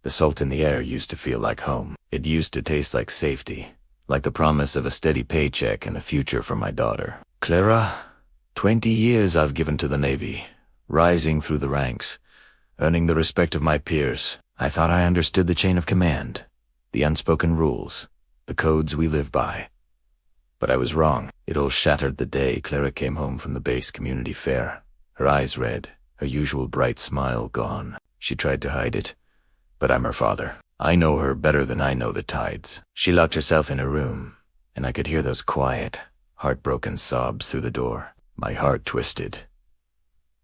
The salt in the air used to feel like home. It used to taste like safety, like the promise of a steady paycheck and a future for my daughter. Clara, 20 years I've given to the Navy, rising through the ranks, earning the respect of my peers. I thought I understood the chain of command, the unspoken rules, the codes we live by. But I was wrong. It all shattered the day Clara came home from the base community fair. Her eyes red, her usual bright smile gone. She tried to hide it, but I'm her father. I know her better than I know the tides. She locked herself in her room, and I could hear those quiet, heartbroken sobs through the door. My heart twisted.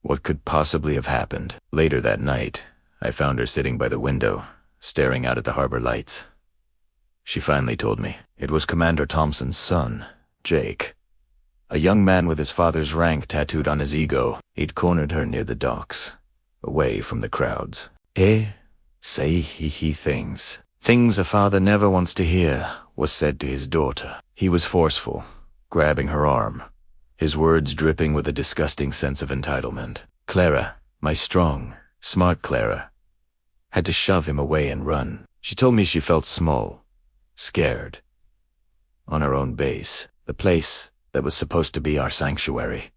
What could possibly have happened? Later that night, I found her sitting by the window, staring out at the harbor lights. She finally told me. It was Commander Thompson's son, Jake. A young man with his father's rank tattooed on his ego. He'd cornered her near the docks, away from the crowds. Say things. Things a father never wants to hear, was said to his daughter. He was forceful, grabbing her arm, his words dripping with a disgusting sense of entitlement. Clara, my strong, smart Clara, had to shove him away and run. She told me she felt small, scared, on her own base, the place that was supposed to be our sanctuary.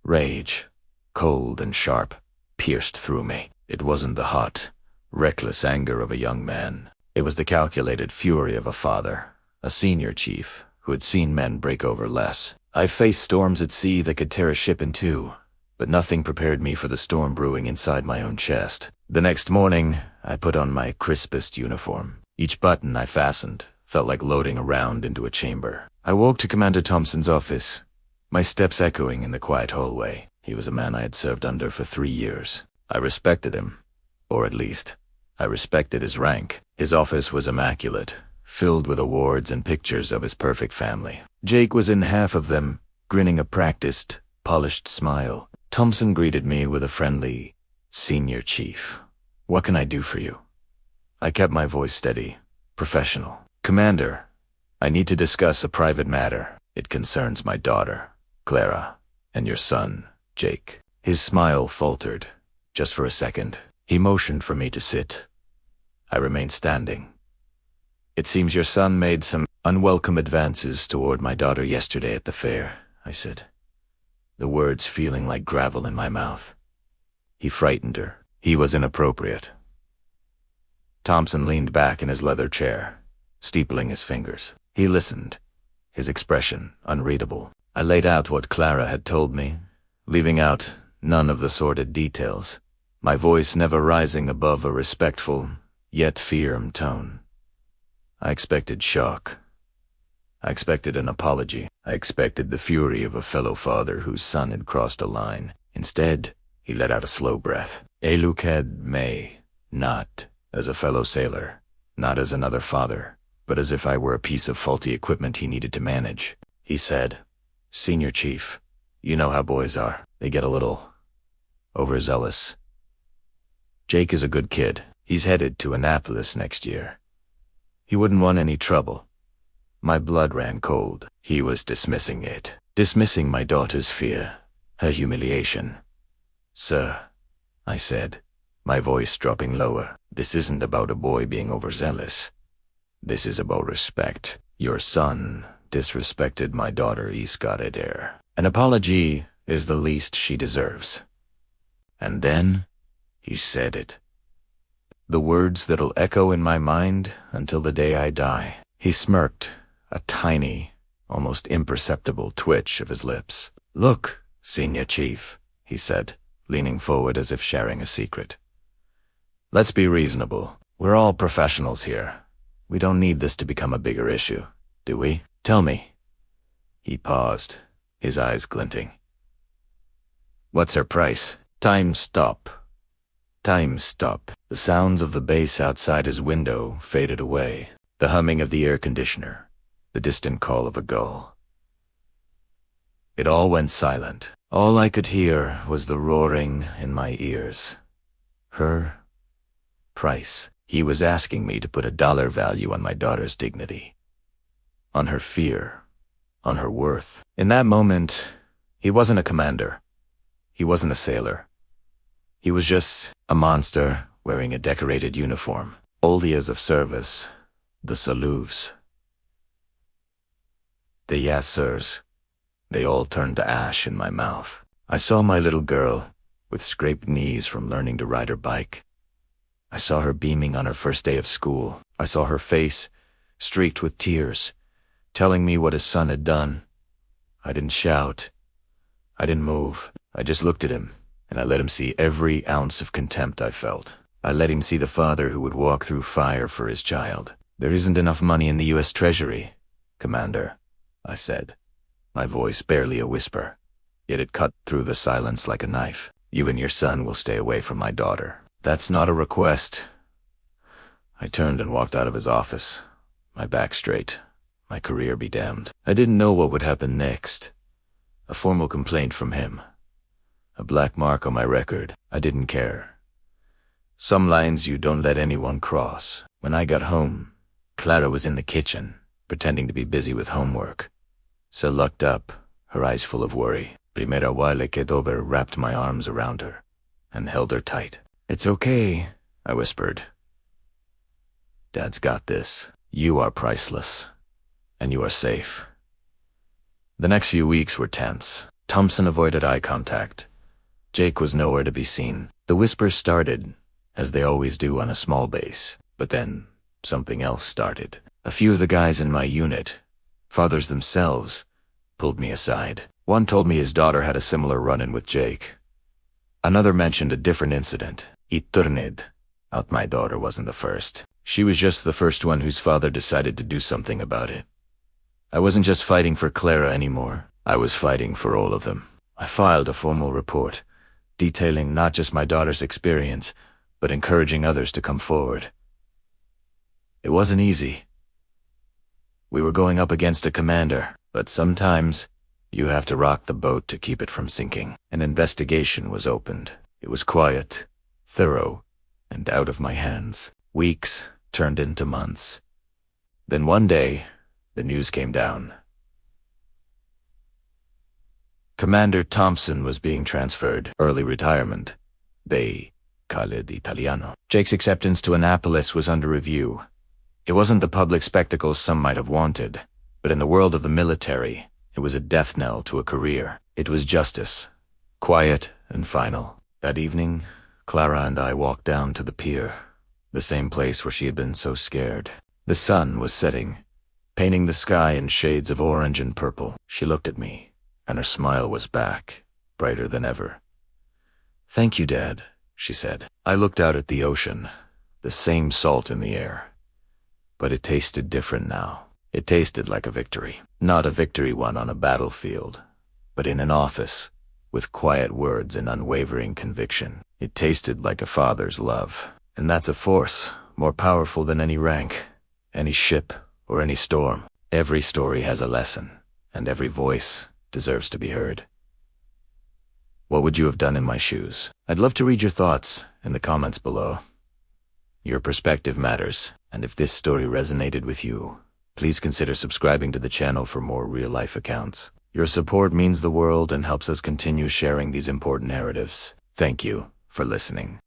Rage, cold and sharp, pierced through me. It wasn't the hot, reckless anger of a young man. It was the calculated fury of a father, a senior chief, who had seen men break over less. I faced storms at sea that could tear a ship in two, but nothing prepared me for the storm brewing inside my own chest. The next morning, I put on my crispest uniform. Each button I fastened felt like loading a round into a chamber. I woke to Commander Thompson's office, my steps echoing in the quiet hallway. He was a man I had served under for 3 years. I respected him, or at least, I respected his rank. His office was immaculate, filled with awards and pictures of his perfect family. Jake was in half of them, grinning a practiced, polished smile. Thompson greeted me with a friendly, "Senior Chief, what can I do for you?" I kept my voice steady, professional. "Commander, I need to discuss a private matter. It concerns my daughter, Clara, and your son, Jake." His smile faltered, just for a second. He motioned for me to sit. I remained standing. "It seems your son made some unwelcome advances toward my daughter yesterday at the fair," I said, the words feeling like gravel in my mouth. "He frightened her. He was inappropriate." Thompson leaned back in his leather chair, steepling his fingers. He listened, his expression unreadable. I laid out what Clara had told me, leaving out none of the sordid details, my voice never rising above a respectful, yet firm tone. I expected shock. I expected an apology. I expected the fury of a fellow father whose son had crossed a line. Instead, he let out a slow breath. "Eluked me, not as a fellow sailor, not as another father, but as if I were a piece of faulty equipment he needed to manage." He said, "Senior Chief, you know how boys are. They get a little overzealous. Jake is a good kid. He's headed to Annapolis next year. He wouldn't want any trouble." My blood ran cold. He was dismissing it, dismissing my daughter's fear, her humiliation. "Sir," I said, my voice dropping lower, "this isn't about a boy being overzealous. This is about respect. Your son disrespected my daughter Iskaredere. An apology is the least she deserves." And then he said it. The words that'll echo in my mind until the day I die. He smirked, a tiny, almost imperceptible twitch of his lips. "Look, Senior Chief," he said, leaning forward as if sharing a secret. "Let's be reasonable. We're all professionals here. We don't need this to become a bigger issue, do we? Tell me." He paused, his eyes glinting. "What's her price?" Time stop. Time stop. The sounds of the bass outside his window faded away. The humming of the air conditioner, the distant call of a gull. It all went silent. All I could hear was the roaring in my ears. Her price. He was asking me to put a dollar value on my daughter's dignity, on her fear, on her worth. In that moment, he wasn't a commander. He wasn't a sailor. He was just a monster wearing a decorated uniform. All the years of service, the salutes, the yes sirs, they all turned to ash in my mouth. I saw my little girl, with scraped knees from learning to ride her bike. I saw her beaming on her first day of school. I saw her face, streaked with tears, telling me what his son had done. I didn't shout. I didn't move. I just looked at him, and I let him see every ounce of contempt I felt. I let him see the father who would walk through fire for his child. "There isn't enough money in the U.S. Treasury, Commander," I said, my voice barely a whisper, yet it cut through the silence like a knife. "You and your son will stay away from my daughter." "That's not a request." I turned and walked out of his office, my back straight, my career be damned. I didn't know what would happen next. A formal complaint from him. A black mark on my record. I didn't care. Some lines you don't let anyone cross. When I got home, Clara was in the kitchen, pretending to be busy with homework. So looked up, her eyes full of worry. Primera Wale Kedober wrapped my arms around her and held her tight. "It's okay," I whispered. "Dad's got this. You are priceless, and you are safe." The next few weeks were tense. Thompson avoided eye contact. Jake was nowhere to be seen. The whispers started, as they always do on a small base, but then something else started. A few of the guys in my unit, fathers themselves, pulled me aside. One told me his daughter had a similar run-in with Jake. Another mentioned a different incident. Iturnid. Out my daughter wasn't the first. She was just the first one whose father decided to do something about it. I wasn't just fighting for Clara anymore. I was fighting for all of them. I filed a formal report, detailing not just my daughter's experience, but encouraging others to come forward. It wasn't easy. We were going up against a commander, but sometimes you have to rock the boat to keep it from sinking. An investigation was opened. It was quiet, thorough, and out of my hands. Weeks turned into months. Then one day, the news came down. Commander Thompson was being transferred, early retirement. They call it Italiano. Jake's acceptance to Annapolis was under review. It wasn't the public spectacle some might have wanted, but in the world of the military, it was a death knell to a career. It was justice, quiet and final. That evening, Clara and I walked down to the pier, the same place where she had been so scared. The sun was setting, painting the sky in shades of orange and purple. She looked at me, and her smile was back, brighter than ever. "Thank you, Dad," she said. I looked out at the ocean, the same salt in the air. But it tasted different now. It tasted like a victory. Not a victory won on a battlefield, but in an office, with quiet words and unwavering conviction. It tasted like a father's love. And that's a force more powerful than any rank, any ship, or any storm. Every story has a lesson, and every voice deserves to be heard. What would you have done in my shoes? I'd love to read your thoughts in the comments below. Your perspective matters, and if this story resonated with you, please consider subscribing to the channel for more real-life accounts. Your support means the world and helps us continue sharing these important narratives. Thank you for listening.